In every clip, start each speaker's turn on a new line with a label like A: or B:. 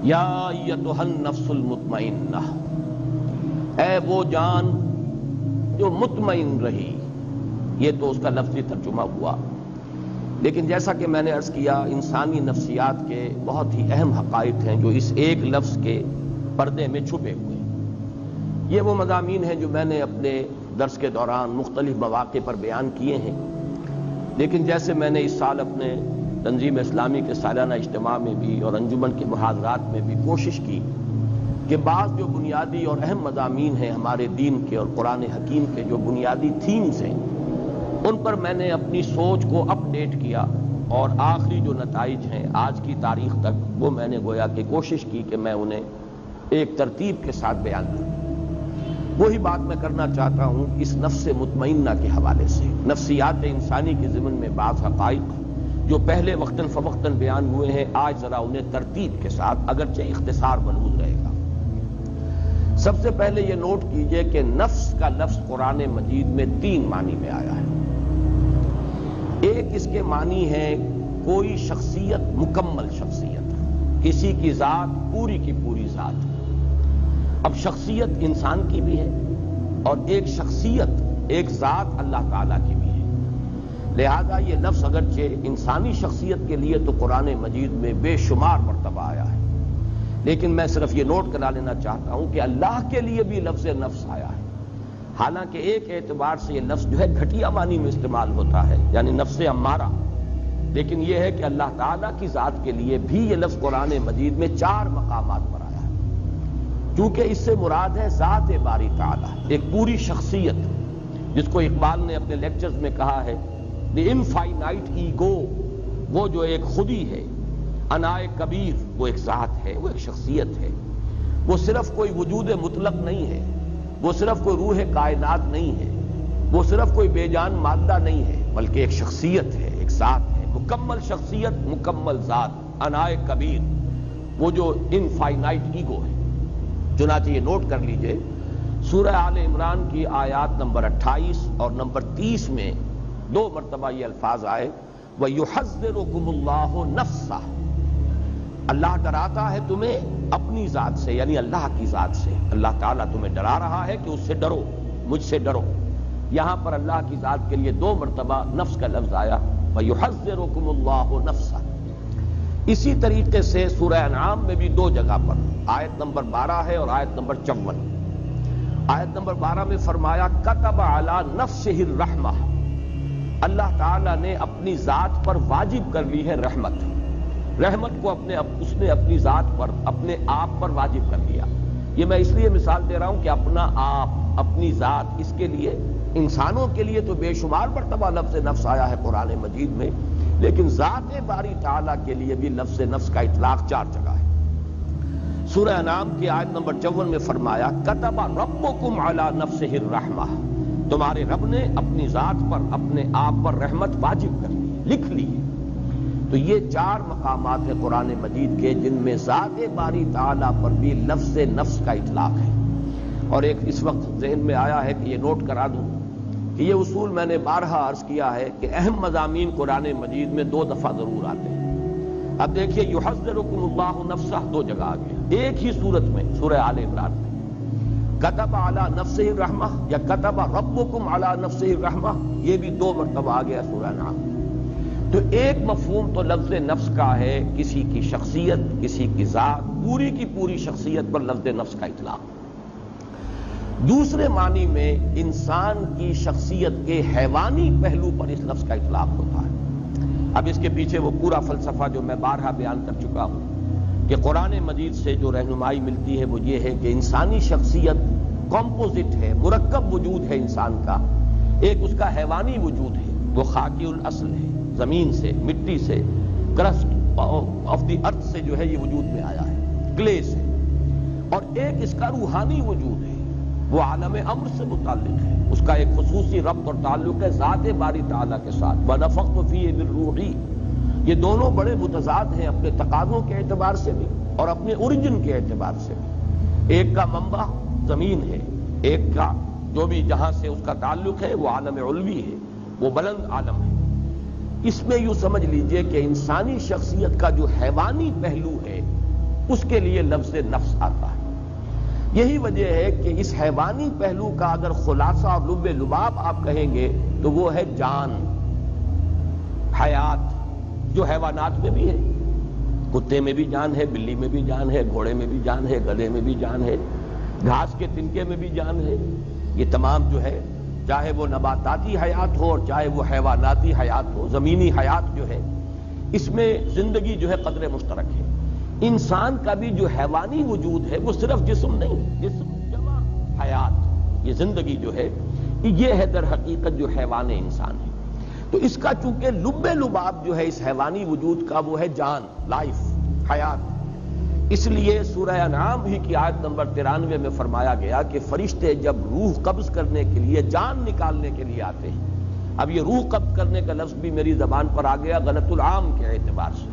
A: یا ایتھا النفس المطمئنہ، اے وہ جان جو مطمئن رہی. یہ تو اس کا لفظی ترجمہ ہوا، لیکن جیسا کہ میں نے عرض کیا انسانی نفسیات کے بہت ہی اہم حقائق ہیں جو اس ایک لفظ کے پردے میں چھپے ہوئے ہیں. یہ وہ مضامین ہیں جو میں نے اپنے درس کے دوران مختلف مواقع پر بیان کیے ہیں، لیکن جیسے میں نے اس سال اپنے تنظیم اسلامی کے سالانہ اجتماع میں بھی اور انجمن کے محاضرات میں بھی کوشش کی کہ بعض جو بنیادی اور اہم مضامین ہیں ہمارے دین کے اور قرآن حکیم کے جو بنیادی تھیمز ہیں ان پر میں نے اپنی سوچ کو اپ ڈیٹ کیا، اور آخری جو نتائج ہیں آج کی تاریخ تک وہ میں نے گویا کہ کوشش کی کہ میں انہیں ایک ترتیب کے ساتھ بیان کروں. وہی بات میں کرنا چاہتا ہوں اس نفس مطمئنہ کے حوالے سے. نفسیات انسانی کے ضمن میں بعض حقائق جو پہلے وقتاً فوقتاً بیان ہوئے ہیں آج ذرا انہیں ترتیب کے ساتھ اگرچہ اختصار ملحوظ رہے گا. سب سے پہلے یہ نوٹ کیجئے کہ نفس کا لفظ قرآن مجید میں 3 معنی میں آیا ہے. ایک اس کے معنی ہے کوئی شخصیت، مکمل شخصیت، کسی کی ذات پوری کی پوری ذات. اب شخصیت انسان کی بھی ہے اور ایک شخصیت، ایک ذات اللہ تعالیٰ کی بھی ہے. لہذا یہ لفظ اگرچہ انسانی شخصیت کے لیے تو قرآن مجید میں بے شمار مرتبہ آیا ہے، لیکن میں صرف یہ نوٹ کرا لینا چاہتا ہوں کہ اللہ کے لیے بھی لفظ نفس آیا ہے. حالانکہ ایک اعتبار سے یہ لفظ جو ہے گھٹیا معنی میں استعمال ہوتا ہے، یعنی نفس امارہ، لیکن یہ ہے کہ اللہ تعالیٰ کی ذات کے لیے بھی یہ لفظ قرآن مجید میں 4 مقامات پر آیا ہے. چونکہ اس سے مراد ہے ذات باری تعالیٰ، ایک پوری شخصیت، جس کو اقبال نے اپنے لیکچرز میں کہا ہے دی انفائنائٹ ایگو، وہ جو ایک خودی ہے. انائے کبیر وہ ایک ذات ہے، وہ ایک شخصیت ہے. وہ صرف کوئی وجود مطلق نہیں ہے، وہ صرف کوئی روح کائنات نہیں ہے، وہ صرف کوئی بے جان مادہ نہیں ہے، بلکہ ایک شخصیت ہے، ایک ذات ہے، مکمل شخصیت، مکمل ذات. انائے کبیر وہ جو انفائنائٹ ایگو ہے. چنانچہ یہ نوٹ کر لیجئے سورہ آل عمران کی آیات نمبر 28 اور نمبر 30 میں 2 مرتبہ یہ الفاظ آئے وَيُحَذِّرُكُمُ اللَّهُ نَفْسَهُ. اللہ ڈراتا ہے تمہیں اپنی ذات سے، یعنی اللہ کی ذات سے. اللہ تعالیٰ تمہیں ڈرا رہا ہے کہ اس سے ڈرو، مجھ سے ڈرو. یہاں پر اللہ کی ذات کے لیے 2 مرتبہ نفس کا لفظ آیا وَيُحَذِّرُكُمُ اللَّهُ نَفْسَهُ. اسی طریقے سے سورہ انعام میں بھی 2 جگہ پر، آیت نمبر 12 ہے اور آیت نمبر 54. آیت نمبر 12 میں فرمایا كَتَبَ عَلَى نَفْسِهِ الرَّحْمَةَ، اللہ تعالیٰ نے اپنی ذات پر واجب کر لی ہے رحمت. رحمت کو اس نے اپنی ذات پر، اپنے آپ پر واجب کر لیا. یہ میں اس لیے مثال دے رہا ہوں کہ اپنا آپ، اپنی ذات، اس کے لیے انسانوں کے لیے تو بے شمار مرتبہ لفظ نفس آیا ہے قرآن مجید میں، لیکن ذات باری تعالیٰ کے لیے بھی لفظ نفس کا اطلاق 4 جگہ ہے. سورہ انعام کی آیت نمبر 54 میں فرمایا كَتَبَ رَبُّكُمْ عَلَى نَفْسِهِ الرَّحْمَةَ، تمہارے رب نے اپنی ذات پر، اپنے آپ پر رحمت واجب کر لی، لکھ لی. تو یہ 4 مقامات ہیں قرآن مجید کے جن میں ذات باری تعالیٰ پر بھی لفظ نفس کا اطلاق ہے. اور ایک اس وقت ذہن میں آیا ہے کہ یہ نوٹ کرا دوں کہ یہ اصول میں نے بارہا عرض کیا ہے کہ اہم مضامین قرآن مجید میں 2 دفعہ ضرور آتے ہیں. اب دیکھیے یحذرکم اللہ نفسہ 2 جگہ آ گیا ایک ہی صورت میں سورہ آل عمران میں. کتب علی نفسہ الرحمہ یا کتب ربکم علی نفسہ الرحمہ، یہ بھی 2 مرتبہ آ گیا سورہ انعام. تو ایک مفہوم تو لفظ نفس کا ہے کسی کی شخصیت، کسی کی ذات، پوری کی پوری شخصیت پر لفظ نفس کا اطلاق. دوسرے معنی میں انسان کی شخصیت کے حیوانی پہلو پر اس لفظ کا اطلاق ہوتا ہے. اب اس کے پیچھے وہ پورا فلسفہ جو میں بارہا بیان کر چکا ہوں کہ قرآن مجید سے جو رہنمائی ملتی ہے وہ یہ ہے کہ انسانی شخصیت کمپوزٹ ہے، مرکب وجود ہے انسان کا. ایک اس کا حیوانی وجود ہے، وہ خاکی الاصل ہے، زمین سے، مٹی سے، کرسٹ آف دی ارتھ سے جو ہے یہ وجود میں آیا ہے، کلے سے. اور ایک اس کا روحانی وجود ہے، وہ عالم امر سے متعلق ہے، اس کا ایک خصوصی ربط اور تعلق ہے ذات باری تعالیٰ کے ساتھ. وَنَفَخْتُ فِيهِ مِن رُوحِي، یہ دونوں بڑے متضاد ہیں اپنے تقاضوں کے اعتبار سے بھی اور اپنے اوریجن کے اعتبار سے بھی. ایک کا منبع زمین ہے، ایک کا جو بھی جہاں سے اس کا تعلق ہے وہ عالم علوی ہے، وہ بلند عالم ہے. اس میں یوں سمجھ لیجئے کہ انسانی شخصیت کا جو حیوانی پہلو ہے اس کے لیے لفظ نفس آتا ہے۔ یہی وجہ ہے کہ اس حیوانی پہلو کا اگر خلاصہ اور لب لباب آپ کہیں گے تو وہ ہے جان، حیات، جو حیوانات میں بھی ہے۔ کتے میں بھی جان ہے، بلی میں بھی جان ہے، گھوڑے میں بھی جان ہے، گدھے میں بھی جان ہے، گھاس کے تنکے میں بھی جان ہے۔ یہ تمام جو ہے، چاہے وہ نباتاتی حیات ہو اور چاہے وہ حیواناتی حیات ہو، زمینی حیات جو ہے، اس میں زندگی جو ہے قدر مشترک ہے۔ انسان کا بھی جو حیوانی وجود ہے وہ صرف جسم نہیں، جسم جمع حیات، یہ زندگی جو ہے یہ ہے در حقیقت جو حیوان انسان ہے۔ تو اس کا چونکہ لب لباب جو ہے اس حیوانی وجود کا وہ ہے جان، لائف، حیات، اس لیے سورہ انعام ہی کی آیت نمبر 93 میں فرمایا گیا کہ فرشتے جب روح قبض کرنے کے لیے، جان نکالنے کے لیے آتے ہیں۔ اب یہ روح قبض کرنے کا لفظ بھی میری زبان پر آ گیا غلط العام کے اعتبار سے،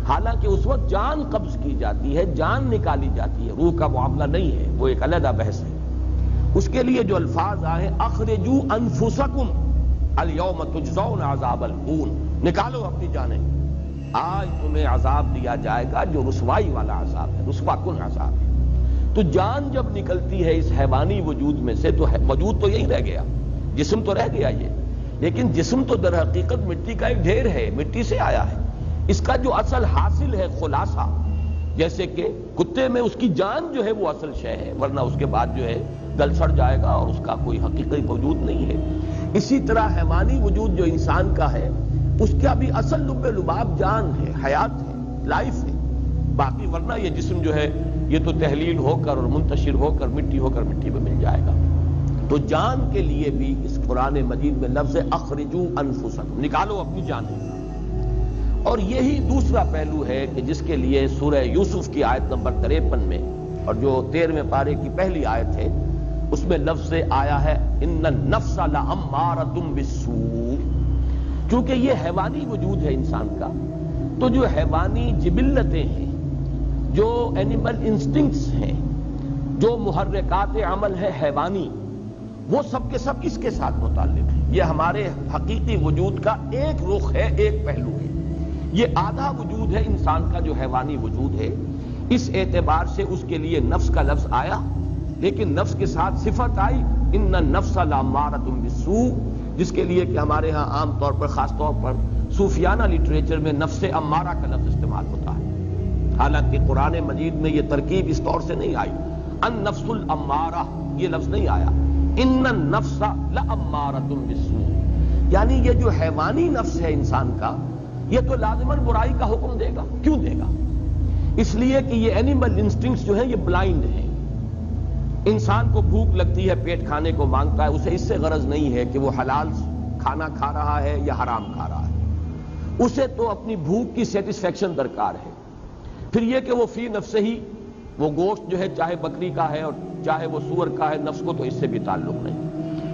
A: حالانکہ اس وقت جان قبض کی جاتی ہے، جان نکالی جاتی ہے، روح کا معاملہ نہیں ہے، وہ ایک علیحدہ بحث ہے۔ اس کے لیے جو الفاظ آئے اخرجوا انفسکم الیوم تجزون عذاب الہون، نکالو اپنی جانیں، آج تمہیں عذاب دیا جائے گا جو رسوائی والا عذاب ہے، رسوا کن عذاب ہے۔ تو جان جب نکلتی ہے اس حیوانی وجود میں سے تو وجود تو یہی رہ گیا، جسم تو رہ گیا یہ، لیکن جسم تو در حقیقت مٹی کا ایک ڈھیر ہے، مٹی سے آیا ہے۔ اس کا جو اصل حاصل ہے خلاصہ، جیسے کہ کتے میں اس کی جان جو ہے وہ اصل شے ہے، ورنہ اس کے بعد جو ہے گل سڑ جائے گا اور اس کا کوئی حقیقی وجود نہیں ہے۔ اسی طرح حیوانی وجود جو انسان کا ہے اس کا بھی اصل لب لباب جان ہے، حیات ہے، لائف ہے، باقی ورنہ یہ جسم جو ہے یہ تو تحلیل ہو کر اور منتشر ہو کر مٹی میں مل جائے گا۔ تو جان کے لیے بھی اس قرآن مجید میں لفظ اخرجوا انفسکم، نکالو اپنی جانیں۔ اور یہی دوسرا پہلو ہے کہ جس کے لیے سورہ یوسف کی آیت نمبر 53 میں اور جو 13ویں پارے کی پہلی آیت ہے اس میں لفظ آیا ہے ان النفس لامارۃ بالسوء۔ کیونکہ یہ حیوانی وجود ہے انسان کا، تو جو حیوانی جبلتیں ہیں، جو اینیمل انسٹنکٹس ہیں، جو محرکات عمل ہے حیوانی، وہ سب کے سب اس کے ساتھ متعلق ہے۔ یہ ہمارے حقیقی وجود کا ایک رخ ہے، ایک پہلو ہے۔ یہ آدھا وجود ہے انسان کا جو حیوانی وجود ہے، اس اعتبار سے اس کے لیے نفس کا لفظ آیا، لیکن نفس کے ساتھ صفت آئی ان النفس لامارۃ بالسوء، جس کے لیے کہ ہمارے ہاں عام طور پر، خاص طور پر صوفیانہ لٹریچر میں نفس امارہ کا لفظ استعمال ہوتا ہے، حالانکہ قرآن مجید میں یہ ترکیب اس طور سے نہیں آئی، النفس الامارہ یہ لفظ نہیں آیا، ان النفس لامارۃ بالسوء، یعنی یہ جو حیوانی نفس ہے انسان کا یہ تو لازماً برائی کا حکم دے گا۔ کیوں دے گا؟ اس لیے کہ یہ اینیمل انسٹنکٹس جو ہیں یہ بلائنڈ ہیں۔ انسان کو بھوک لگتی ہے، پیٹ کھانے کو مانگتا ہے، اسے اس سے غرض نہیں ہے کہ وہ حلال کھانا کھا رہا ہے یا حرام کھا رہا ہے، اسے تو اپنی بھوک کی سیٹسفیکشن درکار ہے۔ پھر یہ کہ وہ فی نفسہ ہی وہ گوشت جو ہے چاہے بکری کا ہے اور چاہے وہ سور کا ہے، نفس کو تو اس سے بھی تعلق نہیں۔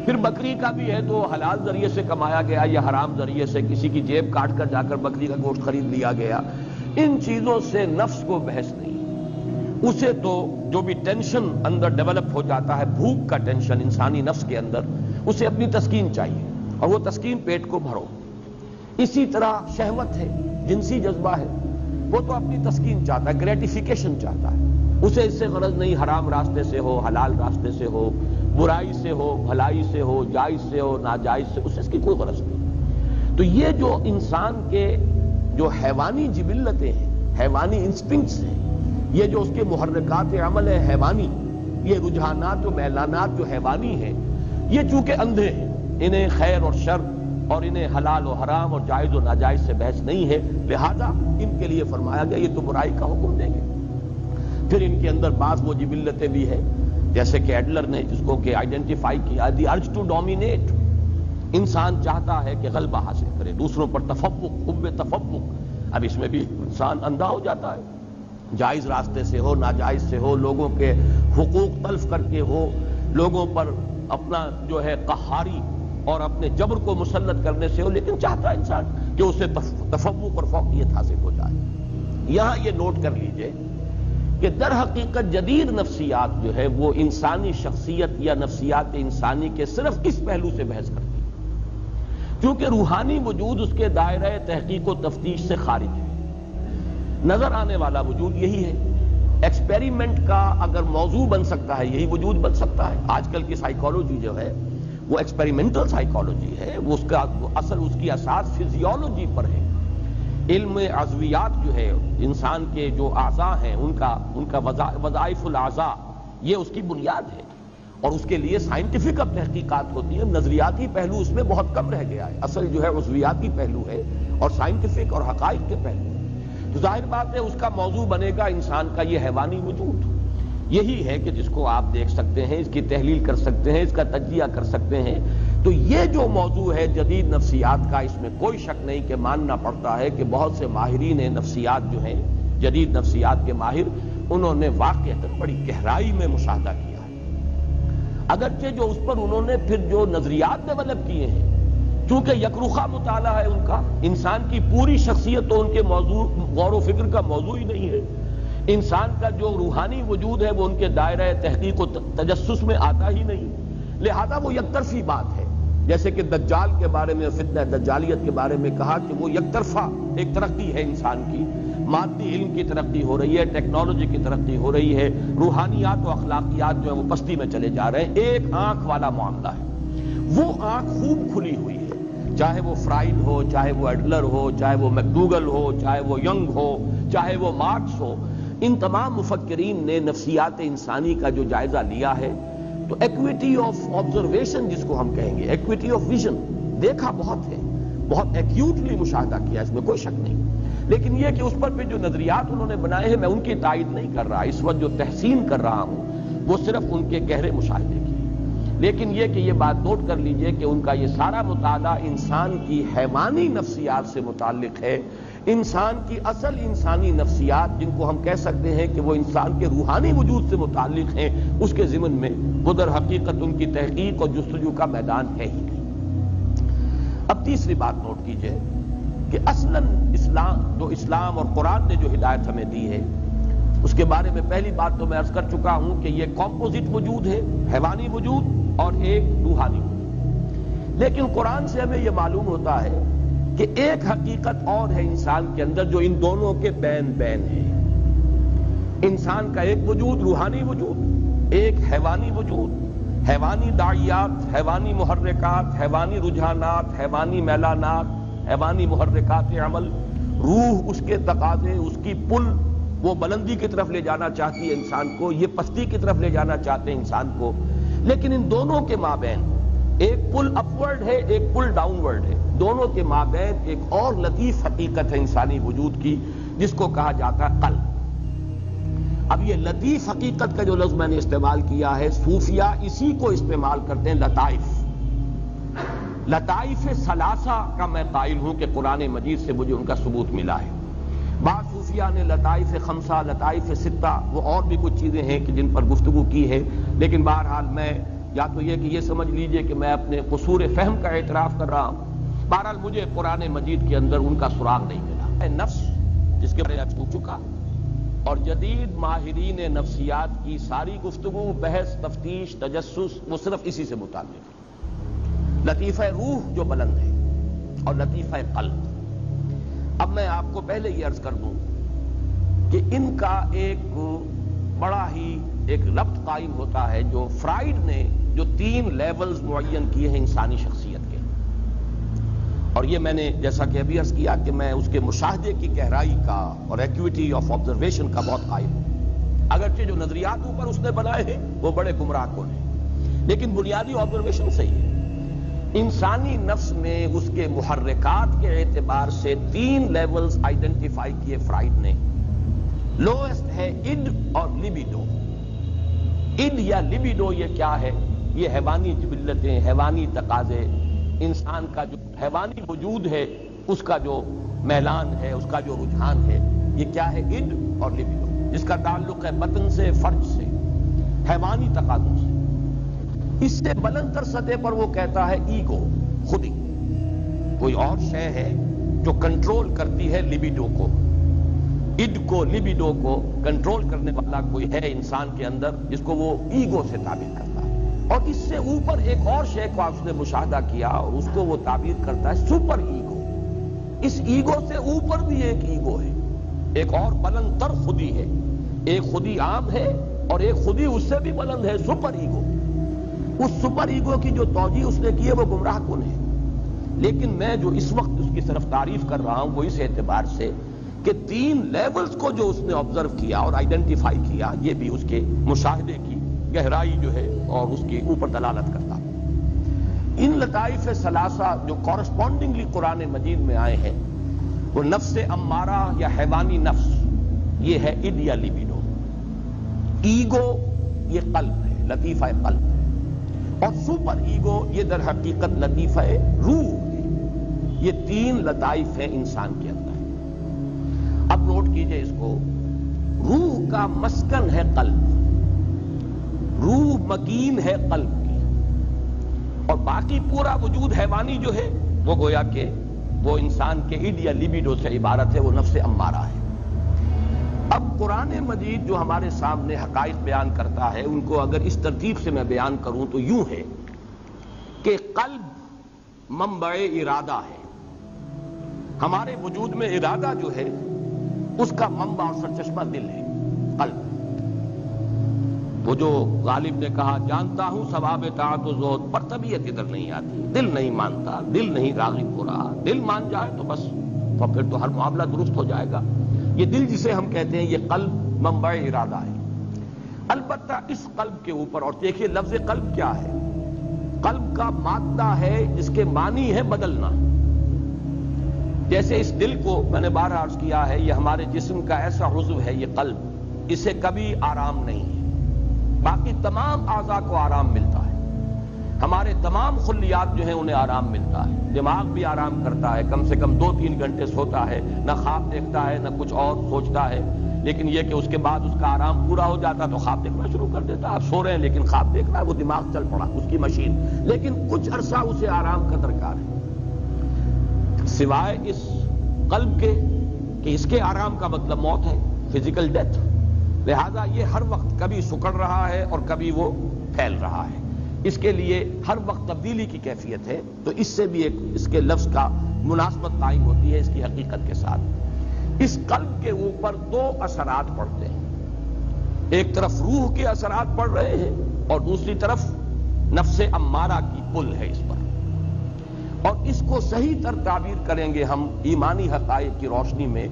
A: پھر بکری کا بھی ہے تو حلال ذریعے سے کمایا گیا یا حرام ذریعے سے کسی کی جیب کاٹ کر جا کر بکری کا گوشت خرید لیا گیا، ان چیزوں سے نفس کو بحث نہیں۔ اسے تو جو بھی ٹینشن اندر ڈیولپ ہو جاتا ہے، بھوک کا ٹینشن انسانی نفس کے اندر، اسے اپنی تسکین چاہیے اور وہ تسکین پیٹ کو بھرو۔ اسی طرح شہوت ہے، جنسی جذبہ ہے، وہ تو اپنی تسکین چاہتا ہے، گریٹیفیکیشن چاہتا ہے، اسے اس سے غرض نہیں حرام راستے سے ہو، حلال راستے سے ہو، برائی سے ہو، بھلائی سے ہو، جائز سے ہو، ناجائز سے، اسے اس کی کوئی غرض نہیں۔ تو یہ جو انسان کے جو حیوانی جبلتیں ہیں، حیوانی انسٹنکٹس ہیں، یہ جو اس کے محرکات عمل ہے حیوانی، یہ رجحانات و میلانات جو حیوانی ہیں، یہ چونکہ اندھے ہیں، انہیں خیر اور شر اور انہیں حلال و حرام اور جائز و ناجائز سے بحث نہیں ہے، لہذا ان کے لیے فرمایا گیا یہ تو برائی کا حکم دیں گے۔ پھر ان کے اندر بعض وہ جبلتیں بھی ہیں، جیسے کہ ایڈلر نے جس کو کہ آئیڈینٹیفائی کیا، دی ارج ٹو ڈومینیٹ، انسان چاہتا ہے کہ غلبہ حاصل کرے، دوسروں پر تفوق، حب تفوق۔ اب اس میں بھی انسان اندھا ہو جاتا ہے، جائز راستے سے ہو، ناجائز سے ہو، لوگوں کے حقوق تلف کر کے ہو، لوگوں پر اپنا جو ہے قہاری اور اپنے جبر کو مسلط کرنے سے ہو، لیکن چاہتا ہے انسان کہ اسے تفوق اور فوقیت حاصل ہو جائے۔ یہاں یہ نوٹ کر لیجئے کہ در حقیقت جدید نفسیات جو ہے وہ انسانی شخصیت یا نفسیات انسانی کے صرف اس پہلو سے بحث کرتی ہے، کیونکہ روحانی وجود اس کے دائرہ تحقیق و تفتیش سے خارج ہے۔ نظر آنے والا وجود یہی ہے ایکسپیریمنٹ کا اگر موضوع بن سکتا ہے یہی وجود بن سکتا ہے. آج کل کی سائیکالوجی جو ہے وہ ایکسپیریمنٹل سائیکالوجی ہے، وہ اس کا اصل اس کی اساس فزیولوجی پر ہے. علم عضویات جو ہے انسان کے جو اعضاء ہیں ان کا وظائف الاعضاء یہ اس کی بنیاد ہے، اور اس کے لیے سائنٹیفک اب تحقیقات ہوتی ہیں. نظریاتی پہلو اس میں بہت کم رہ گیا ہے، اصل جو ہے عضویاتی پہلو ہے اور سائنٹیفک اور حقائق کے پہلو. تو ظاہر بات ہے اس کا موضوع بنے گا انسان کا یہ حیوانی وجود. یہی ہے کہ جس کو آپ دیکھ سکتے ہیں، اس کی تحلیل کر سکتے ہیں، اس کا تجزیہ کر سکتے ہیں. تو یہ جو موضوع ہے جدید نفسیات کا، اس میں کوئی شک نہیں کہ ماننا پڑتا ہے کہ بہت سے ماہرین نفسیات جو ہیں، جدید نفسیات کے ماہر، انہوں نے واقعتاً بڑی گہرائی میں مشاہدہ کیا ہے. اگرچہ جو اس پر انہوں نے پھر جو نظریات ڈیولپ کیے ہیں، چونکہ یکرخا مطالعہ ہے ان کا، انسان کی پوری شخصیت تو ان کے موضوع غور و فکر کا موضوع ہی نہیں ہے. انسان کا جو روحانی وجود ہے وہ ان کے دائرہ تحقیق و تجسس میں آتا ہی نہیں، لہذا وہ یک طرفی بات ہے. جیسے کہ دجال کے بارے میں، فتنہ دجالیت کے بارے میں کہا کہ وہ یک طرفہ ایک ترقی ہے انسان کی. مادی علم کی ترقی ہو رہی ہے، ٹیکنالوجی کی ترقی ہو رہی ہے، روحانیات و اخلاقیات جو ہیں وہ پستی میں چلے جا رہے ہیں. ایک آنکھ والا معاملہ ہے، وہ آنکھ خوب کھلی ہوئی ہے. چاہے وہ فرائڈ ہو، چاہے وہ ایڈلر ہو، چاہے وہ میکڈوگل ہو، چاہے وہ ینگ ہو، چاہے وہ مارکس ہو، ان تمام مفکرین نے نفسیات انسانی کا جو جائزہ لیا ہے تو ایکویٹی آف آبزرویشن جس کو ہم کہیں گے، ایکویٹی آف ویژن، دیکھا بہت ہے، بہت ایکیوٹلی مشاہدہ کیا، اس میں کوئی شک نہیں. لیکن یہ کہ اس پر بھی جو نظریات انہوں نے بنائے ہیں میں ان کی تائید نہیں کر رہا. اس وقت جو تحسین کر رہا ہوں وہ صرف ان کے گہرے مشاہدے کی. لیکن یہ کہ یہ بات نوٹ کر لیجئے کہ ان کا یہ سارا مطالعہ انسان کی حیوانی نفسیات سے متعلق ہے. انسان کی اصل انسانی نفسیات جن کو ہم کہہ سکتے ہیں کہ وہ انسان کے روحانی وجود سے متعلق ہیں، اس کے ضمن میں وہ در حقیقت ان کی تحقیق اور جستجو کا میدان ہے ہی نہیں. اب تیسری بات نوٹ کیجئے کہ اصلاً اسلام اور قرآن نے جو ہدایت ہمیں دی ہے اس کے بارے میں پہلی بات تو میں عرض کر چکا ہوں کہ یہ کمپوزٹ وجود ہے، حیوانی وجود اور ایک روحانی وجود. لیکن قرآن سے ہمیں یہ معلوم ہوتا ہے کہ ایک حقیقت اور ہے انسان کے اندر جو ان دونوں کے بین بین ہے. انسان کا ایک وجود روحانی وجود، ایک حیوانی وجود. حیوانی داعیات، حیوانی محرکات، حیوانی رجحانات، حیوانی میلانات، حیوانی محرکات عمل، روح، اس کے تقاضے، اس کی پل، وہ بلندی کی طرف لے جانا چاہتی ہے انسان کو، یہ پستی کی طرف لے جانا چاہتے ہیں انسان کو. لیکن ان دونوں کے مابین ایک پل اپورڈ ہے، ایک پل ڈاؤن ورڈ ہے. دونوں کے مابین ایک اور لطیف حقیقت ہے انسانی وجود کی جس کو کہا جاتا ہے قلب. اب یہ لطیف حقیقت کا جو لفظ میں نے استعمال کیا ہے، صوفیہ اسی کو استعمال کرتے ہیں لطائف. لطائف ثلاثہ کا میں قائل ہوں کہ قرآن مجید سے مجھے ان کا ثبوت ملا ہے. بعض صوفیہ نے لطائف خمسہ، لطائف ستہ، وہ اور بھی کچھ چیزیں ہیں کہ جن پر گفتگو کی ہے. لیکن بہرحال میں یا تو یہ کہ یہ سمجھ لیجئے کہ میں اپنے قصور فہم کا اعتراف کر رہا ہوں. بہرحال مجھے قرآن مجید کے اندر ان کا سراغ نہیں ملا. نفس جس کے بارے میں پوچھ چکا، اور جدید ماہرین نفسیات کی ساری گفتگو، بحث، تفتیش، تجسس وہ صرف اسی سے متعلق ہے. لطیفہ روح جو بلند ہے اور لطیفہ قلب. اب میں آپ کو پہلے یہ عرض کر دوں کہ ان کا ایک بڑا ہی ایک ربط قائم ہوتا ہے جو فرائڈ نے جو 3 لیولز معین کیے ہیں انسانی شخصیت کے. اور یہ میں نے جیسا کہ ابھی عرض کیا کہ میں اس کے مشاہدے کی گہرائی کا اور ایکویٹی آف آبزرویشن کا بہت قائل ہوں. اگرچہ جو نظریات اوپر اس نے بنائے ہیں وہ بڑے گمراہ کن ہیں، لیکن بنیادی آبزرویشن صحیح ہے. انسانی نفس میں اس کے محرکات کے اعتبار سے 3 لیولز آئیڈینٹیفائی کیے فرائڈ نے. لوئسٹ ہے اڈ اور لیبیڈو. اڈ یا لیبیڈو یہ کیا ہے؟ یہ حیوانی جبلتیں، حیوانی تقاضے، انسان کا جو حیوانی وجود ہے اس کا جو میلان ہے، اس کا جو رجحان ہے، یہ کیا ہے؟ اڈ اور لیبیڈو، جس کا تعلق ہے بطن سے، فرج سے، حیوانی تقاضوں سے. اس سے بلند تر سطح پر وہ کہتا ہے ایگو، خودی. کوئی اور شے ہے جو کنٹرول کرتی ہے لیبیڈو کو، اڈ کو، لیبیڈو کو کنٹرول کرنے والا کوئی ہے انسان کے اندر جس کو وہ ایگو سے تعبیر کرتا ہے. اور اس سے اوپر ایک اور شے کو اس نے مشاہدہ کیا اور اس کو وہ تعبیر کرتا ہے سپر ایگو. اس ایگو سے اوپر بھی ایک ایگو ہے، ایک اور بلند تر خودی ہے ایک خودی عام ہے اور ایک خودی اس سے بھی بلند ہے، سپر ایگو۔ اس سپر ایگو کی جو توجیہ اس نے کی ہے وہ گمراہ کن ہے، لیکن میں جو اس وقت اس کی طرف تعریف کر رہا ہوں وہ اس اعتبار سے کہ 3 لیولز کو جو اس نے آبزرو کیا اور آئیڈینٹیفائی کیا، یہ بھی اس کے مشاہدے کی گہرائی جو ہے اور اس کے اوپر دلالت کرتا ہے۔ ان لطائف ثلاثہ جو کورسپونڈنگلی قرآن مجید میں آئے ہیں وہ نفس امارہ یا حیوانی نفس، یہ ہے اِڈ یا لیبیڈو۔ ایگو یہ قلب ہے، لطیفہ قلب ہے، اور سپر ایگو یہ در حقیقت لطیفہ روح ہے۔ یہ 3 لطائف ہیں انسان کے اندر۔ اب نوٹ کیجئے اس کو، روح کا مسکن ہے قلب، روح مکین ہے قلب کی، اور باقی پورا وجود حیوانی جو ہے وہ گویا کہ وہ انسان کے اِڈ یا لیبیڈو سے عبارت ہے، وہ نفس امارہ ہے۔ اب قرآن مجید جو ہمارے سامنے حقائق بیان کرتا ہے ان کو اگر اس ترتیب سے میں بیان کروں تو یوں ہے کہ قلب منبع ارادہ ہے۔ ہمارے وجود میں ارادہ جو ہے اس کا منبع اور سرچشمہ دل ہے، قلب۔ وہ جو غالب نے کہا جانتا ہوں ثواب طاعت و زہد پر طبیعت ادھر نہیں آتی، دل نہیں مانتا، دل نہیں راغب ہو رہا، دل مان جائے تو بس تو پھر تو ہر معاملہ درست ہو جائے گا۔ یہ دل جسے ہم کہتے ہیں یہ قلب منبع ارادہ ہے۔ البتہ اس قلب کے اوپر، اور دیکھیے لفظ قلب کیا ہے، قلب کا مادہ ہے جس کے معنی ہے بدلنا۔ جیسے اس دل کو میں نے بار عرض کیا ہے یہ ہمارے جسم کا ایسا عضو ہے، یہ قلب، اسے کبھی آرام نہیں ہے، باقی تمام اعضاء کو آرام ملتا ہے، ہمارے تمام خلیات جو ہیں انہیں آرام ملتا ہے، دماغ بھی آرام کرتا ہے، کم سے کم 2-3 گھنٹے سوتا ہے، نہ خواب دیکھتا ہے نہ کچھ اور سوچتا ہے، لیکن یہ کہ اس کے بعد اس کا آرام پورا ہو جاتا تو خواب دیکھنا شروع کر دیتا۔ آپ سو رہے ہیں لیکن خواب دیکھ رہا ہے، وہ دماغ چل پڑا اس کی مشین، لیکن کچھ عرصہ اسے آرام کا درکار ہے، سوائے اس قلب کے کہ اس کے آرام کا مطلب موت ہے، فزیکل ڈیتھ۔ لہذا یہ ہر وقت کبھی سکڑ رہا ہے اور کبھی وہ پھیل رہا ہے، اس کے لیے ہر وقت تبدیلی کی کیفیت ہے، تو اس سے بھی ایک اس کے لفظ کا مناسبت قائم ہوتی ہے اس کی حقیقت کے ساتھ۔ اس قلب کے اوپر 2 اثرات پڑتے ہیں، ایک طرف روح کے اثرات پڑ رہے ہیں اور دوسری طرف نفس امارہ کی پل ہے اس پر، اور اس کو صحیح تر تعبیر کریں گے ہم ایمانی حقائق کی روشنی میں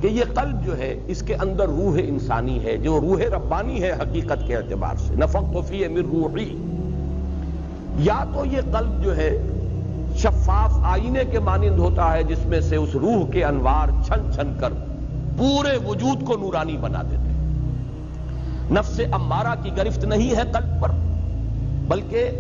A: کہ یہ قلب جو ہے اس کے اندر روح انسانی ہے جو روح ربانی ہے حقیقت کے اعتبار سے، نفخت فیہ من روحی۔ یا تو یہ قلب جو ہے شفاف آئینے کے مانند ہوتا ہے جس میں سے اس روح کے انوار چھن چھن کر پورے وجود کو نورانی بنا دیتے ہیں۔ نفس امارہ کی گرفت نہیں ہے قلب پر، بلکہ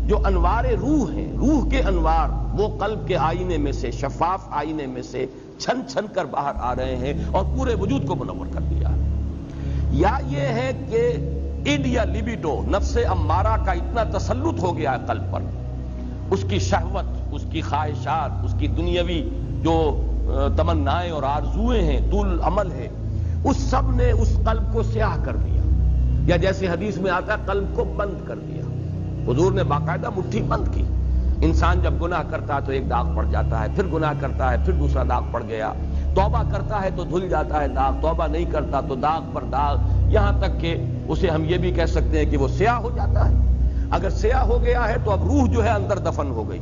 A: جو انوار روح ہیں، روح کے انوار وہ قلب کے آئینے میں سے، شفاف آئینے میں سے چھن چھن کر باہر آ رہے ہیں اور پورے وجود کو منور کر دیا ہے۔ یا یہ ہے کہ اِڈ یا لیبیڈو نفس امارہ کا اتنا تسلط ہو گیا ہے قلب پر، اس کی شہوت، اس کی خواہشات، اس کی دنیاوی جو تمنائیں اور آرزوئیں ہیں، طول عمل ہے، اس سب نے اس قلب کو سیاہ کر دیا، یا جیسے حدیث میں آتا ہے قلب کو بند کر دیا۔ حضور نے باقاعدہ مٹھی بند کی۔ انسان جب گناہ کرتا ہے تو ایک داغ پڑ جاتا ہے، پھر گناہ کرتا ہے پھر دوسرا داغ پڑ گیا، توبہ کرتا ہے تو دھل جاتا ہے داغ، توبہ نہیں کرتا تو داغ پر داغ، یہاں تک کہ اسے ہم یہ بھی کہہ سکتے ہیں کہ وہ سیاہ ہو جاتا ہے۔ اگر سیاہ ہو گیا ہے تو اب روح جو ہے اندر دفن ہو گئی،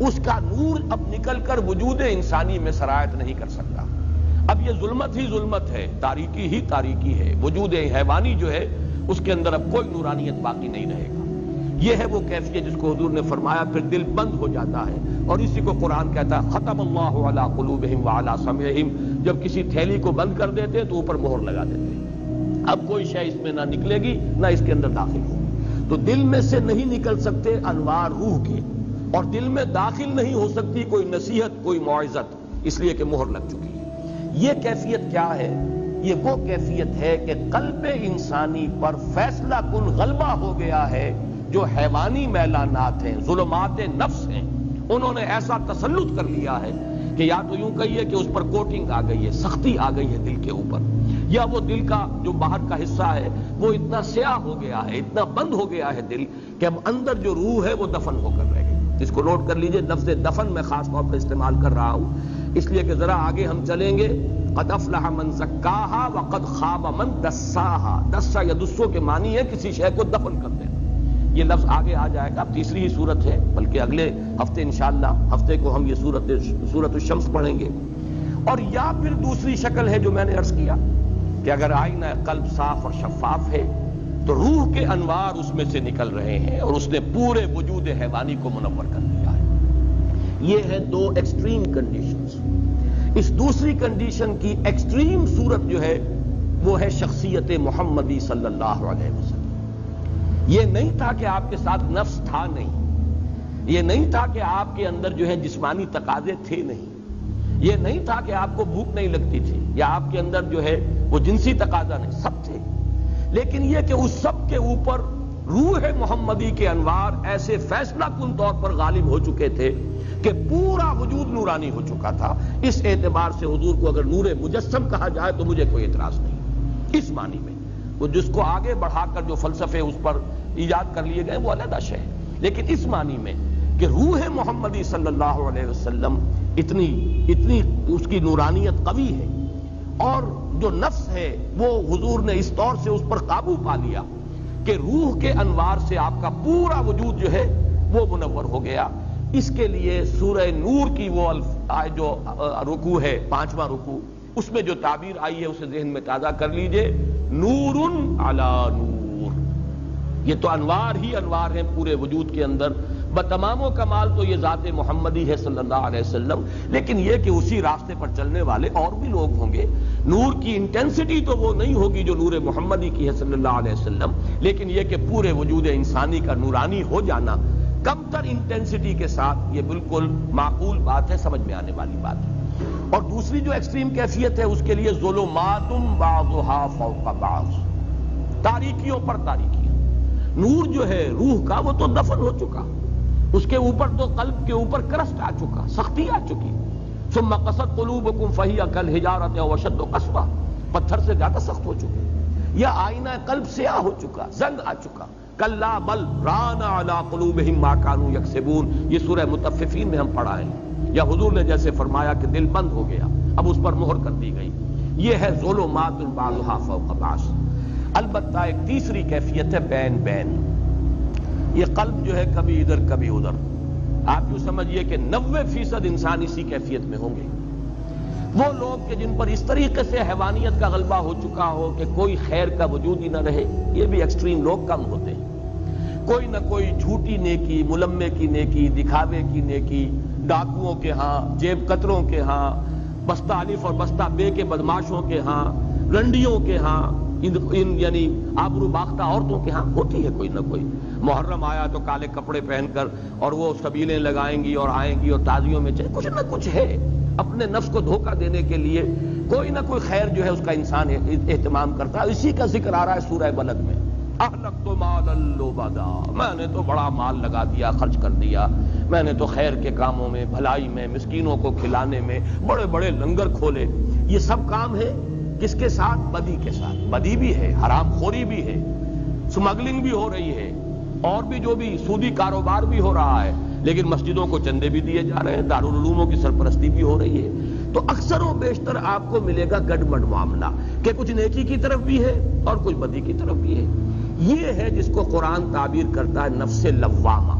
A: اس کا نور اب نکل کر وجود انسانی میں سرایت نہیں کر سکتا۔ اب یہ ظلمت ہی ظلمت ہے، تاریکی ہی تاریکی ہے، وجود حیوانی جو ہے اس کے اندر اب کوئی نورانیت باقی نہیں رہے گا۔ یہ ہے وہ کیفیت جس کو حضور نے فرمایا پھر دل بند ہو جاتا ہے، اور اسی کو قرآن کہتا ہے ختم اللہ علی قلوبہم وعلی سمعہم، جب کسی تھیلی کو بند کر دیتے ہیں تو اوپر مہر لگا دیتے ہیں، اب کوئی شے اس میں نہ نکلے گی نہ اس کے اندر داخل ہوگی۔ تو دل میں سے نہیں نکل سکتے انوار روح کے، اور دل میں داخل نہیں ہو سکتی کوئی نصیحت، کوئی موعظت، اس لیے کہ مہر لگ چکی ہے۔ یہ کیفیت کیا ہے؟ یہ وہ کیفیت ہے کہ قلب انسانی پر فیصلہ کن غلبہ ہو گیا ہے۔ جو حیوانی میلانات ہیں، ظلمات نفس ہیں، انہوں نے ایسا تسلط کر لیا ہے کہ یا تو یوں کہیے کہ اس پر کوٹنگ آ گئی ہے، سختی آ گئی ہے دل کے اوپر، یا وہ دل کا جو باہر کا حصہ ہے وہ اتنا سیاہ ہو گیا ہے، اتنا بند ہو گیا ہے دل کہ اب اندر جو روح ہے وہ دفن ہو کر رہ گئی۔ اس کو نوٹ کر لیجئے، لفظ دفن میں خاص طور پر استعمال کر رہا ہوں اس لیے کہ ذرا آگے ہم چلیں گے قد افلح من زکاہا وقد خاب من دساہا. دسا یا دسو کے معنی ہے کسی شے کو دفن کر دینا. یہ لفظ آگے آ جائے گا. اب تیسری ہی صورت ہے، بلکہ اگلے ہفتے انشاءاللہ ہفتے کو ہم یہ سورۃ الشمس پڑھیں گے. اور یا پھر دوسری شکل ہے جو میں نے عرض کیا کہ اگر آئینہ قلب صاف اور شفاف ہے تو روح کے انوار اس میں سے نکل رہے ہیں اور اس نے پورے وجود حیوانی کو منور کر دیا ہے. یہ ہے دو ایکسٹریم کنڈیشنز. اس دوسری کنڈیشن کی ایکسٹریم صورت جو ہے وہ ہے شخصیت محمدی صلی اللہ علیہ وسلم. یہ نہیں تھا کہ آپ کے ساتھ نفس تھا نہیں، یہ نہیں تھا کہ آپ کے اندر جو ہے جسمانی تقاضے تھے نہیں، یہ نہیں تھا کہ آپ کو بھوک نہیں لگتی تھی یا آپ کے اندر جو ہے وہ جنسی تقاضا نہیں، سب تھے. لیکن یہ کہ اس سب کے اوپر روح محمدی کے انوار ایسے فیصلہ کن طور پر غالب ہو چکے تھے کہ پورا وجود نورانی ہو چکا تھا. اس اعتبار سے حضور کو اگر نور مجسم کہا جائے تو مجھے کوئی اعتراض نہیں اس معنی میں. وہ جس کو آگے بڑھا کر جو فلسفے اس پر ایجاد کر لیے گئے وہ علیحدہ شے ہے، لیکن اس معنی میں کہ روح محمدی صلی اللہ علیہ وسلم اتنی اس کی نورانیت قوی ہے اور جو نفس ہے وہ حضور نے اس طور سے اس پر قابو پا لیا کہ روح کے انوار سے آپ کا پورا وجود جو ہے وہ منور ہو گیا. اس کے لیے سورہ نور کی وہ جو رکوع ہے 5واں رکوع، اس میں جو تعبیر آئی ہے اسے ذہن میں تازہ کر لیجئے. نور علی نور، یہ تو انوار ہی انوار ہیں پورے وجود کے اندر. بتمام و کمال تو یہ ذات محمدی ہے صلی اللہ علیہ وسلم، لیکن یہ کہ اسی راستے پر چلنے والے اور بھی لوگ ہوں گے. نور کی انٹینسٹی تو وہ نہیں ہوگی جو نور محمدی کی ہے صلی اللہ علیہ وسلم، لیکن یہ کہ پورے وجود انسانی کا نورانی ہو جانا کم تر انٹینسٹی کے ساتھ یہ بالکل معقول بات ہے، سمجھ میں آنے والی بات ہے. اور دوسری جو ایکسٹریم کیفیت ہے اس کے لیے ظلمات بعضها فوق بعض، تاریکیوں پر تاریکیاں. نور جو ہے روح کا وہ تو دفن ہو چکا، اس کے اوپر تو قلب کے اوپر کرسٹ آ چکا، سختی آ چکی. ثم قست قلوبکم فہی کالحجارۃ او اشد قسوہ، پتھر سے زیادہ سخت ہو چکے. یا آئینہ قلب سیاہ ہو چکا، زنگ آ چکا. کلا بل ران علی قلوبہم ما کانوا یکسبون، یہ سورہ مطففین میں ہم پڑھا ہے. یا حضور نے جیسے فرمایا کہ دل بند ہو گیا، اب اس پر مہر کر دی گئی. یہ ہے ظلمات بعضها فوق بعض. البتہ ایک تیسری کیفیت ہے بین بین. یہ قلب جو ہے کبھی ادھر کبھی ادھر. آپ یوں سمجھیے کہ 90% انسان اسی کیفیت میں ہوں گے. وہ لوگ کہ جن پر اس طریقے سے حیوانیت کا غلبہ ہو چکا ہو کہ کوئی خیر کا وجود ہی نہ رہے، یہ بھی ایکسٹریم لوگ کم ہوتے ہیں. کوئی نہ کوئی جھوٹی نیکی، ملمے کی نیکی، دکھاوے کی نیکی، ڈاکوؤں کے ہاں، جیب کتروں کے ہاں، بستہ الف اور بستہ بے کے بدماشوں کے ہاں، رنڈیوں کے ہاں، یعنی آبرو باختہ عورتوں کے ہاں ہوتی ہے کوئی نہ کوئی. محرم آیا تو کالے کپڑے پہن کر اور وہ سبیلیں لگائیں گی اور آئیں گی اور تازیوں میں چلے. کچھ نہ کچھ ہے اپنے نفس کو دھوکہ دینے کے لیے کوئی نہ کوئی خیر جو ہے اس کا انسان اہتمام کرتا ہے. اسی کا ذکر آ رہا ہے سورہ بلد میں. اہلکت مالا لبدا، میں نے تو بڑا مال لگا دیا، خرچ کر دیا. میں نے تو خیر کے کاموں میں، بھلائی میں، مسکینوں کو کھلانے میں بڑے بڑے لنگر کھولے. یہ سب کام ہے کس کے ساتھ؟ بدی کے ساتھ. بدی بھی ہے، حرام خوری بھی ہے، سمگلنگ بھی ہو رہی ہے، اور بھی جو بھی سودی کاروبار بھی ہو رہا ہے، لیکن مسجدوں کو چندے بھی دیے جا رہے ہیں، دارالعلوموں کی سرپرستی بھی ہو رہی ہے. تو اکثر و بیشتر آپ کو ملے گا گڈمڈ معاملہ کہ کچھ نیکی کی طرف بھی ہے اور کچھ بدی کی طرف بھی ہے. یہ ہے جس کو قرآن تعبیر کرتا ہے نفس لوامہ.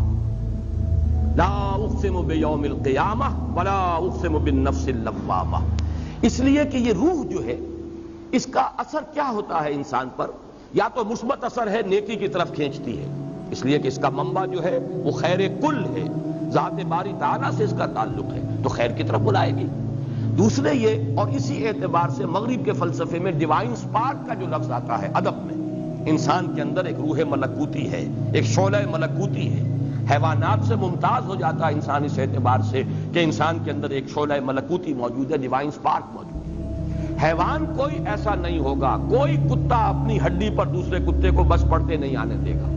A: لا اقسم بیوم القیامہ ولا اقسم بالنفس اللوامہ. اس لیے کہ یہ روح جو ہے اس کا اثر کیا ہوتا ہے انسان پر؟ یا تو مثبت اثر ہے، نیکی کی طرف کھینچتی ہے، اس لیے کہ اس کا منبع جو ہے وہ خیر کل ہے، ذات باری تعالیٰ سے اس کا تعلق ہے تو خیر کی طرف بلائے گی. دوسرے یہ، اور اسی اعتبار سے مغرب کے فلسفے میں ڈیوائن سپارک کا جو لفظ آتا ہے ادب میں، انسان کے اندر ایک روح ملکوتی ہے، ایک شعلہ ملکوتی ہے. حیوانات سے ممتاز ہو جاتا ہے انسان اس اعتبار سے کہ انسان کے اندر ایک شعلہ ملکوتی موجود ہے، ڈیوائن سپارک موجود ہے. حیوان کوئی ایسا نہیں ہوگا، کوئی کتا اپنی ہڈی پر دوسرے کتے کو بس پڑتے نہیں آنے دے گا.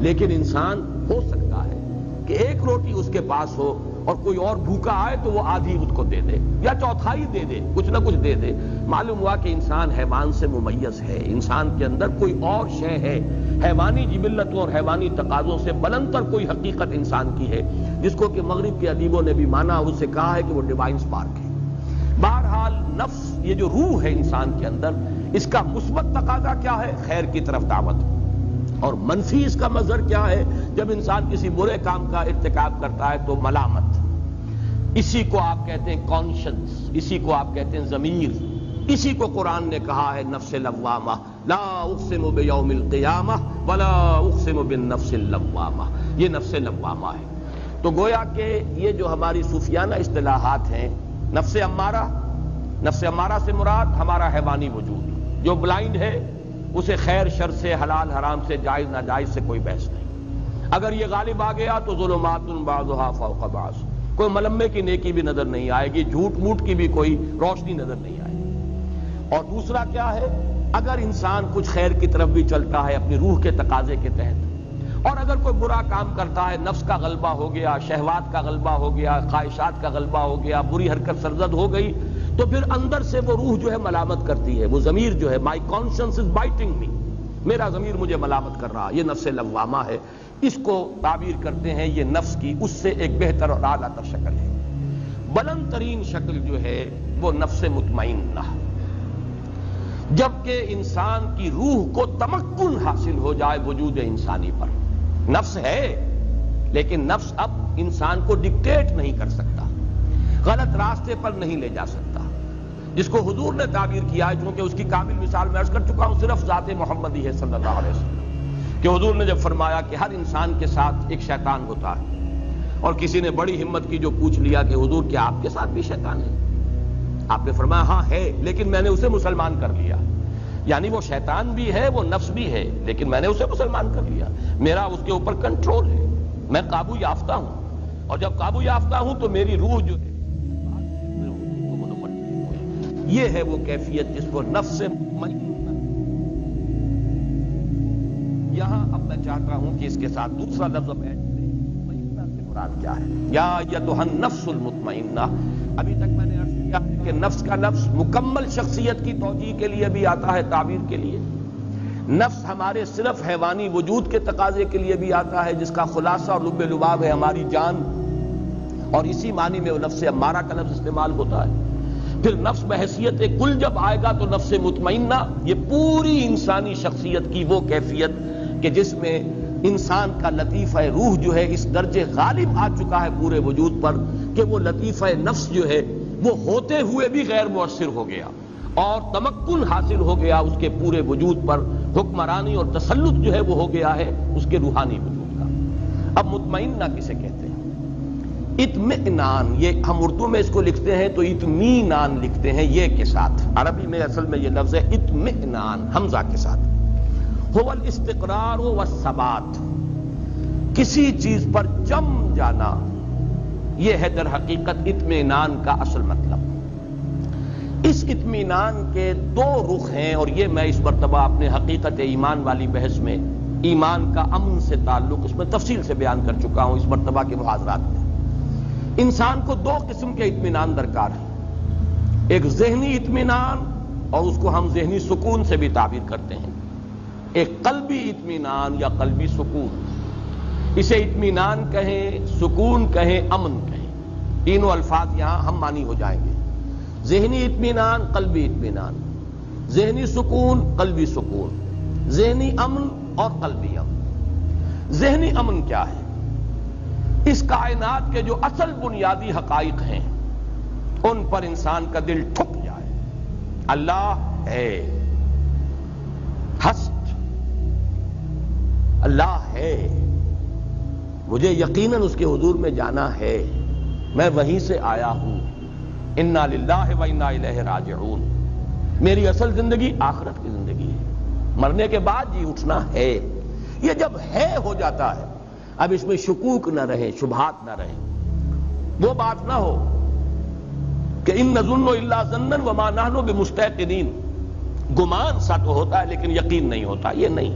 A: لیکن انسان ہو سکتا ہے کہ ایک روٹی اس کے پاس ہو اور کوئی اور بھوکا آئے تو وہ آدھی اس کو دے دے یا چوتھائی دے دے، کچھ نہ کچھ دے دے. معلوم ہوا کہ انسان حیوان سے ممیز ہے، انسان کے اندر کوئی اور شے ہے، حیوانی جبلتوں اور حیوانی تقاضوں سے بلندتر کوئی حقیقت انسان کی ہے، جس کو کہ مغرب کے ادیبوں نے بھی مانا، اس سے کہا ہے کہ وہ ڈیوائن سپارک ہے. بہرحال نفس، یہ جو روح ہے انسان کے اندر، اس کا مثبت تقاضا کیا ہے؟ خیر کی طرف دعوت، اور منفی اس کا مظہر کیا ہے؟ جب انسان کسی برے کام کا ارتکاب کرتا ہے تو ملامت، اسی کو آپ کہتے ہیں کانشنس، اسی کو آپ کہتے ہیں ضمیر، اسی کو قرآن نے کہا ہے نفس لوامہ، لا اقسم بیوم القیامہ ولا اقسم بالنفس اللوامہ، یہ نفس لوامہ ہے۔ تو گویا کہ یہ جو ہماری صوفیانہ اصطلاحات ہیں، نفس امارہ، نفس امارہ سے مراد ہمارا حیوانی وجود، جو بلائنڈ ہے اسے خیر شر سے، حلال حرام سے، جائز ناجائز سے کوئی بحث نہیں۔ اگر یہ غالب آ گیا تو ظلمات بعضها فوق بعض، کوئی ملمے کی نیکی بھی نظر نہیں آئے گی، جھوٹ موٹ کی بھی کوئی روشنی نظر نہیں آئے گی۔ اور دوسرا کیا ہے؟ اگر انسان کچھ خیر کی طرف بھی چلتا ہے اپنی روح کے تقاضے کے تحت، اور اگر کوئی برا کام کرتا ہے، نفس کا غلبہ ہو گیا، شہوات کا غلبہ ہو گیا، خواہشات کا غلبہ ہو گیا، بری حرکت سرزد ہو گئی، تو پھر اندر سے وہ روح جو ہے ملامت کرتی ہے، وہ ضمیر جو ہے، مائی کانشنس از بائٹنگ می، میرا ضمیر مجھے ملامت کر رہا، یہ نفس لوامہ ہے۔ اس کو تعبیر کرتے ہیں یہ نفس کی اس سے ایک بہتر اور اعلیٰ تر شکل ہے۔ بلند ترین شکل جو ہے وہ نفس مطمئنہ، جبکہ انسان کی روح کو تمکن حاصل ہو جائے وجود انسانی پر۔ نفس ہے لیکن نفس اب انسان کو ڈکٹیٹ نہیں کر سکتا، غلط راستے پر نہیں لے جا سکتا، جس کو حضور نے تعبیر کیا ہے، چونکہ اس کی کامل مثال میں عرض کر چکا ہوں، صرف ذات محمدی ہے صلی اللہ علیہ وسلم، کہ حضور نے جب فرمایا کہ ہر انسان کے ساتھ ایک شیطان ہوتا ہے، اور کسی نے بڑی ہمت کی جو پوچھ لیا کہ حضور کیا آپ کے ساتھ بھی شیطان ہے؟ آپ نے فرمایا ہاں ہے، لیکن میں نے اسے مسلمان کر لیا، یعنی وہ شیطان بھی ہے، وہ نفس بھی ہے، لیکن میں نے اسے مسلمان کر لیا، میرا اس کے اوپر کنٹرول ہے، میں قابو یافتہ ہوں، اور جب قابو یافتہ ہوں تو میری روح جو ہے، یہ ہے وہ کیفیت جس کو نفس مطمئنہ۔ یہاں اب میں چاہتا ہوں کہ اس کے ساتھ دوسرا لفظ اب ایڈ کریں، مطمئنہ سے مراد کیا ہے؟ یا ایھا النفس المطمئنہ۔ ابھی تک میں نے عرض کیا ہے کہ نفس کا لفظ مکمل شخصیت کی توجیہ کے لیے بھی آتا ہے، تعبیر کے لیے۔ نفس ہمارے صرف حیوانی وجود کے تقاضے کے لیے بھی آتا ہے، جس کا خلاصہ اور لب لباب ہے ہماری جان، اور اسی معنی میں وہ نفس امارہ کا لفظ استعمال ہوتا ہے۔ پھر نفس بحیثیت کل جب آئے گا تو نفس مطمئنہ، یہ پوری انسانی شخصیت کی وہ کیفیت کہ جس میں انسان کا لطیفہ روح جو ہے اس درجے غالب آ چکا ہے پورے وجود پر کہ وہ لطیفہ نفس جو ہے وہ ہوتے ہوئے بھی غیر مؤثر ہو گیا، اور تمکن حاصل ہو گیا اس کے پورے وجود پر، حکمرانی اور تسلط جو ہے وہ ہو گیا ہے اس کے روحانی وجود کا۔ اب مطمئنہ کسے کہتے ہیں؟ اطمئنان، یہ ہم اردو میں اس کو لکھتے ہیں تو اطمینان لکھتے ہیں یہ کے ساتھ، عربی میں اصل میں یہ لفظ ہے اطمئنان حمزہ کے ساتھ۔ هو الاستقرار والثبات، کسی چیز پر جم جانا، یہ ہے در حقیقت اطمینان کا اصل مطلب۔ اس اطمینان کے دو رخ ہیں، اور یہ میں اس مرتبہ اپنے حقیقت ایمان والی بحث میں ایمان کا امن سے تعلق اس میں تفصیل سے بیان کر چکا ہوں اس مرتبہ کے محاضرات میں۔ انسان کو دو قسم کے اطمینان درکار ہے، ایک ذہنی اطمینان، اور اس کو ہم ذہنی سکون سے بھی تعبیر کرتے ہیں، ایک قلبی اطمینان یا قلبی سکون۔ اسے اطمینان کہیں، سکون کہیں، امن کہیں، تینوں الفاظ یہاں ہم معنی ہو جائیں گے۔ ذہنی اطمینان، قلبی اطمینان، ذہنی سکون، قلبی سکون، ذہنی امن اور قلبی امن۔ ذہنی امن کیا ہے؟ اس کائنات کے جو اصل بنیادی حقائق ہیں ان پر انسان کا دل ٹھک جائے، اللہ ہے، ہست اللہ ہے، مجھے یقیناً اس کے حضور میں جانا ہے، میں وہیں سے آیا ہوں، انا للہ و انا الیہ راجعون، میری اصل زندگی آخرت کی زندگی ہے، مرنے کے بعد جی اٹھنا ہے۔ یہ جب ہے ہو جاتا ہے، اب اس میں شکوک نہ رہے، شبہات نہ رہے، وہ بات نہ ہو کہ ان نظن الا ظنا وما نحن بمستيقنين، گمان سا تو ہوتا ہے لیکن یقین نہیں ہوتا، یہ نہیں،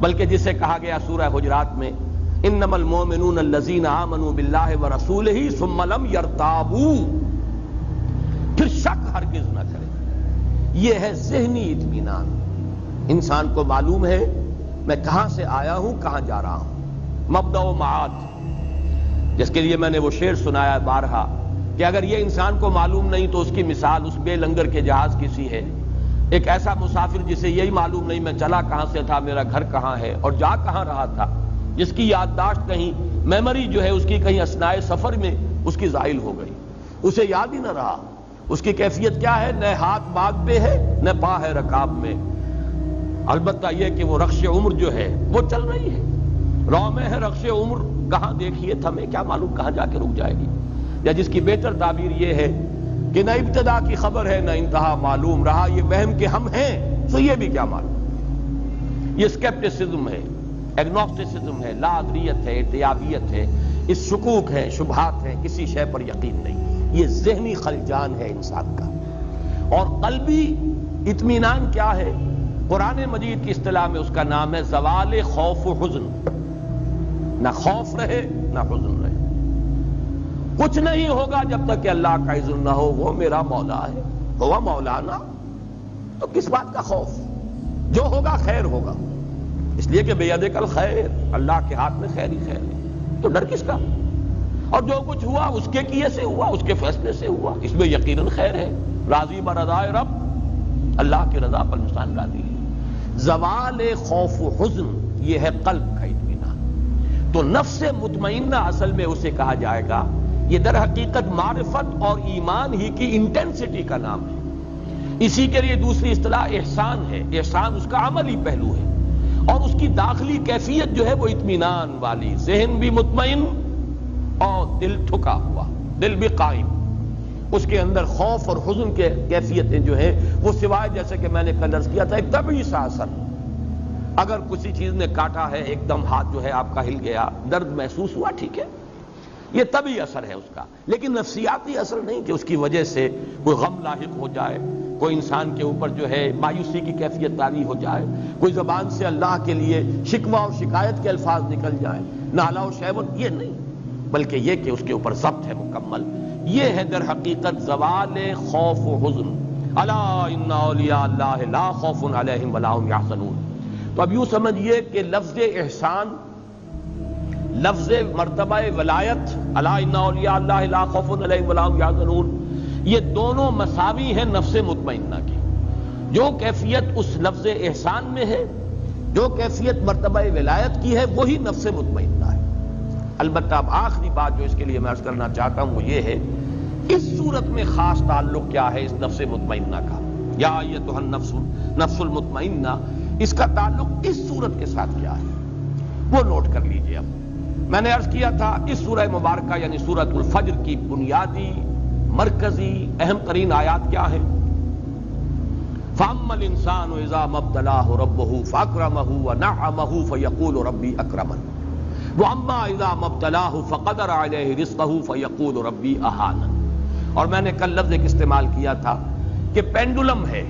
A: بلکہ جسے کہا گیا سورہ حجرات میں انما المؤمنون الذين آمنوا بالله ورسوله ثم لم يرتابوا، پھر شک ہرگز نہ کرے۔ یہ ہے ذہنی اطمینان، انسان کو معلوم ہے میں کہاں سے آیا ہوں، کہاں جا رہا ہوں، مبدأ و معاد، جس کے لیے میں نے وہ شعر سنایا بارہا کہ اگر یہ انسان کو معلوم نہیں تو اس کی مثال اس بے لنگر کے جہاز کی سی ہے. ایک ایسا مسافر جسے یہی معلوم نہیں میں چلا کہاں سے تھا، میرا گھر کہاں ہے اور جا کہاں رہا تھا، جس کی یادداشت کہیں میموری جو ہے اس کی کہیں اثناء سفر میں اس کی زائل ہو گئی، اسے یاد ہی نہ رہا. اس کی کیفیت کیا ہے؟ نہ ہاتھ باغ پہ ہے نہ پا ہے رکاب میں. البتہ یہ کہ وہ رخش عمر جو ہے وہ چل رہی ہے. رو میں ہے رخش عمر، کہاں دیکھیے تھمیں، کیا معلوم کہاں جا کے رک جائے گی. یا جس کی بہتر تعبیر یہ ہے کہ نہ ابتدا کی خبر ہے نہ انتہا معلوم، رہا یہ وہم کہ ہم ہیں تو یہ بھی کیا معلوم. یہ اسکیپٹسزم ہے، ایگنوسٹسزم ہے، لا ادریت ہے، ارتیابیت ہے، اس شکوک ہے، شبہات ہیں، کسی شے پر یقین نہیں. یہ ذہنی خلجان ہے انسان کا. اور قلبی اطمینان کیا ہے؟ قرآن مجید کی اصطلاح میں اس کا نام ہے زوال خوف و حزن. نہ خوف رہے نہ حزن رہے. کچھ نہیں ہوگا جب تک کہ اللہ کا اذن نہ ہو. وہ میرا مولا ہے، ہوا مولانا، تو کس بات کا خوف؟ جو ہوگا خیر ہوگا، اس لیے کہ بیدک الخیر، اللہ کے ہاتھ میں خیر ہی خیر ہے، تو ڈر کس کا؟ اور جو کچھ ہوا اس کے کیے سے ہوا، اس کے فیصلے سے ہوا، اس میں یقیناً خیر ہے. راضی برضائے رب، اللہ کی رضا پر انسان راضی ہے. زوال خوف و حزن یہ ہے قلب کا اطمینان. تو نفس مطمئنہ اصل میں اسے کہا جائے گا. یہ در حقیقت معرفت اور ایمان ہی کی انٹینسٹی کا نام ہے. اسی کے لیے دوسری اصطلاح احسان ہے. احسان اس کا عملی پہلو ہے اور اس کی داخلی کیفیت جو ہے وہ اطمینان والی، ذہن بھی مطمئن اور دل ٹھکا ہوا، دل بھی قائم. اس کے اندر خوف اور حزن کے کیفیتیں جو ہیں وہ سوائے جیسے کہ میں نے کل عرض کیا تھا ایک طبعی سا اثر. اگر کسی چیز نے کاٹا ہے، ایک دم ہاتھ جو ہے آپ کا ہل گیا، درد محسوس ہوا، ٹھیک ہے، یہ طبعی اثر ہے اس کا. لیکن نفسیاتی اثر نہیں کہ اس کی وجہ سے کوئی غم لاحق ہو جائے، کوئی انسان کے اوپر جو ہے مایوسی کی کیفیت طاری ہو جائے، کوئی زبان سے اللہ کے لیے شکوہ اور شکایت کے الفاظ نکل جائیں، نالا و شیون، یہ نہیں، بلکہ یہ کہ اس کے اوپر ضبط ہے مکمل. یہ ہے در حقیقت زوال خوف و حزن. الا ان اولیاء اللہ لا خوف علیہم ولا هم یحزنون. تو اب یوں سمجھیے کہ لفظ احسان، لفظ مرتبہ ولایت، الا ان اولیاء اللہ لا خوف علیہم ولا هم یحزنون، یہ دونوں مساوی ہیں نفس مطمئنہ کی. جو کیفیت اس لفظ احسان میں ہے، جو کیفیت مرتبہ ولایت کی ہے، وہی نفس مطمئنہ ہے. البتہ اب آخری بات جو اس کے لیے میں عرض کرنا چاہتا ہوں وہ یہ ہے، اس صورت میں خاص تعلق کیا ہے اس نفس مطمئنہ کا. یا ایتھا النفس المطمئنہ، اس کا تعلق اس صورت کے ساتھ کیا ہے وہ نوٹ کر لیجئے. اب میں نے عرض کیا تھا اس سورہ مبارکہ یعنی سورۃ الفجر کی بنیادی مرکزی اہم ترین آیات کیا ہیں؟ فَأَمَّا الْإِنسَانُ إِذَا مَا ابْتَلَاهُ رَبُّهُ فَأَكْرَمَهُ وَنَعَّمَهُ فَيَقُولُ رَبِّي أَكْرَمَنِ وَأَمَّا إِذَا مَا ابْتَلَاهُ فَقَدَرَ عَلَيْهِ رِزْقَهُ فَيَقُولُ رَبِّي أَهَانَنِ. اور میں نے کل لفظ ایک استعمال کیا تھا کہ پینڈولم ہے.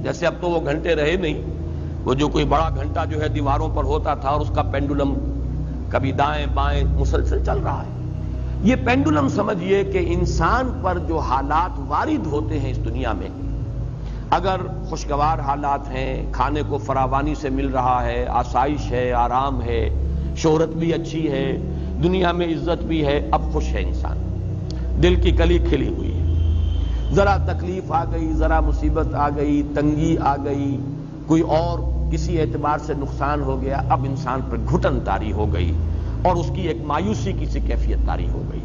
A: جیسے اب تو وہ گھنٹے رہے نہیں، وہ جو کوئی بڑا گھنٹہ جو ہے دیواروں پر ہوتا تھا اور اس کا پینڈولم کبھی دائیں بائیں مسلسل چل رہا ہے. یہ پینڈولم سمجھیے کہ انسان پر جو حالات وارد ہوتے ہیں اس دنیا میں، اگر خوشگوار حالات ہیں، کھانے کو فراوانی سے مل رہا ہے، آسائش ہے، آرام ہے، شہرت بھی اچھی ہے، دنیا میں عزت بھی ہے، اب خوش ہے انسان، دل کی کلی کھلی ہوئی ہے. ذرا تکلیف آ گئی، ذرا مصیبت آ گئی، تنگی آ گئی، کوئی اور کسی اعتبار سے نقصان ہو گیا، اب انسان پر گھٹن طاری ہو گئی اور اس کی ایک مایوسی کی سی کیفیت طاری ہو گئی.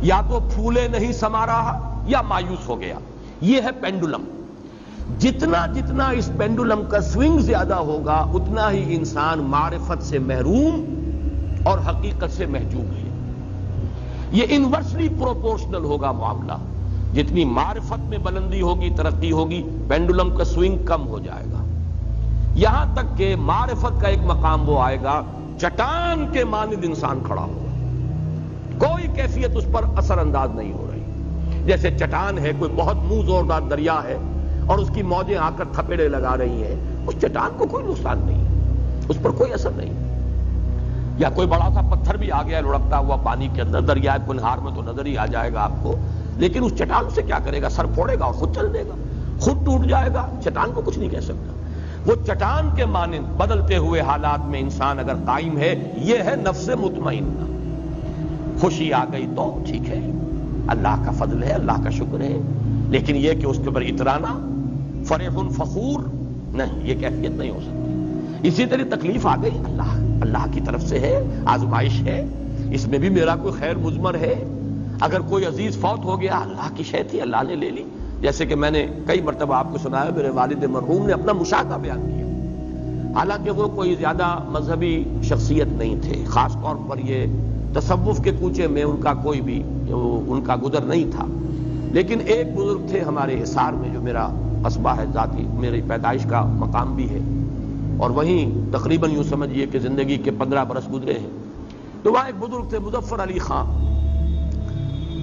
A: یا تو پھولے نہیں سما رہا یا مایوس ہو گیا. یہ ہے پینڈولم. جتنا جتنا اس پینڈولم کا سوئنگ زیادہ ہوگا اتنا ہی انسان معرفت سے محروم اور حقیقت سے محجوب ہے. یہ انورسلی پروپورشنل ہوگا معاملہ. جتنی معرفت میں بلندی ہوگی، ترقی ہوگی، پینڈولم کا سوئنگ کم ہو جائے گا، یہاں تک کہ معرفت کا ایک مقام وہ آئے گا چٹان کے مانند انسان کھڑا ہوگا، کوئی کیفیت اس پر اثر انداز نہیں ہو رہی. جیسے چٹان ہے، کوئی بہت منہ زوردار دریا ہے اور اس کی موجیں آ کر تھپیڑے لگا رہی ہیں، اس چٹان کو کوئی نقصان نہیں، اس پر کوئی اثر نہیں. یا کوئی بڑا سا پتھر بھی آ گیا لڑکتا ہوا پانی کے اندر، دریائے کنہار میں تو نظر ہی آ جائے گا آپ کو، لیکن اس چٹان سے کیا کرے گا؟ سر پھوڑے گا اور خود چل دے گا، خود ٹوٹ جائے گا. چٹان کو کچھ نہیں کہہ سکتا. وہ چٹان کے مانند بدلتے ہوئے حالات میں انسان اگر قائم ہے، یہ ہے نفس مطمئنہ. خوشی آ گئی تو ٹھیک ہے، اللہ کا فضل ہے، اللہ کا شکر ہے، لیکن یہ کہ اس کے اوپر اترانا، فرح فخور نہیں، یہ کیفیت نہیں ہو سکتی۔ اسی طرح تکلیف آ گئی، اللہ کی طرف سے ہے، آزمائش ہے، اس میں بھی میرا کوئی خیر مضمر ہے۔ اگر کوئی عزیز فوت ہو گیا، اللہ کی شے تھی، اللہ نے لے لی، جیسے کہ میں نے کئی مرتبہ آپ کو سنایا، میرے والد مرحوم نے اپنا مشاہدہ بیان کیا، حالانکہ وہ کوئی زیادہ مذہبی شخصیت نہیں تھے، خاص طور پر یہ تصوف کے کوچے میں ان کا کوئی بھی ان کا گزر نہیں تھا، لیکن ایک بزرگ تھے ہمارے حصار میں، جو میرا قصبہ ہے، ذاتی میری پیدائش کا مقام بھی ہے، اور وہیں تقریباً یوں سمجھیے کہ زندگی کے 15 برس گزرے ہیں۔ تو وہاں ایک بزرگ تھے مظفر علی خان،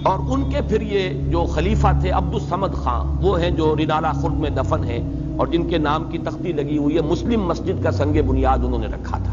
A: اور ان کے پھر یہ جو خلیفہ تھے عبد الصمد خان، وہ ہیں جو رینالہ خرد میں دفن ہیں، اور جن کے نام کی تختی لگی ہوئی ہے، مسلم مسجد کا سنگ بنیاد انہوں نے رکھا تھا۔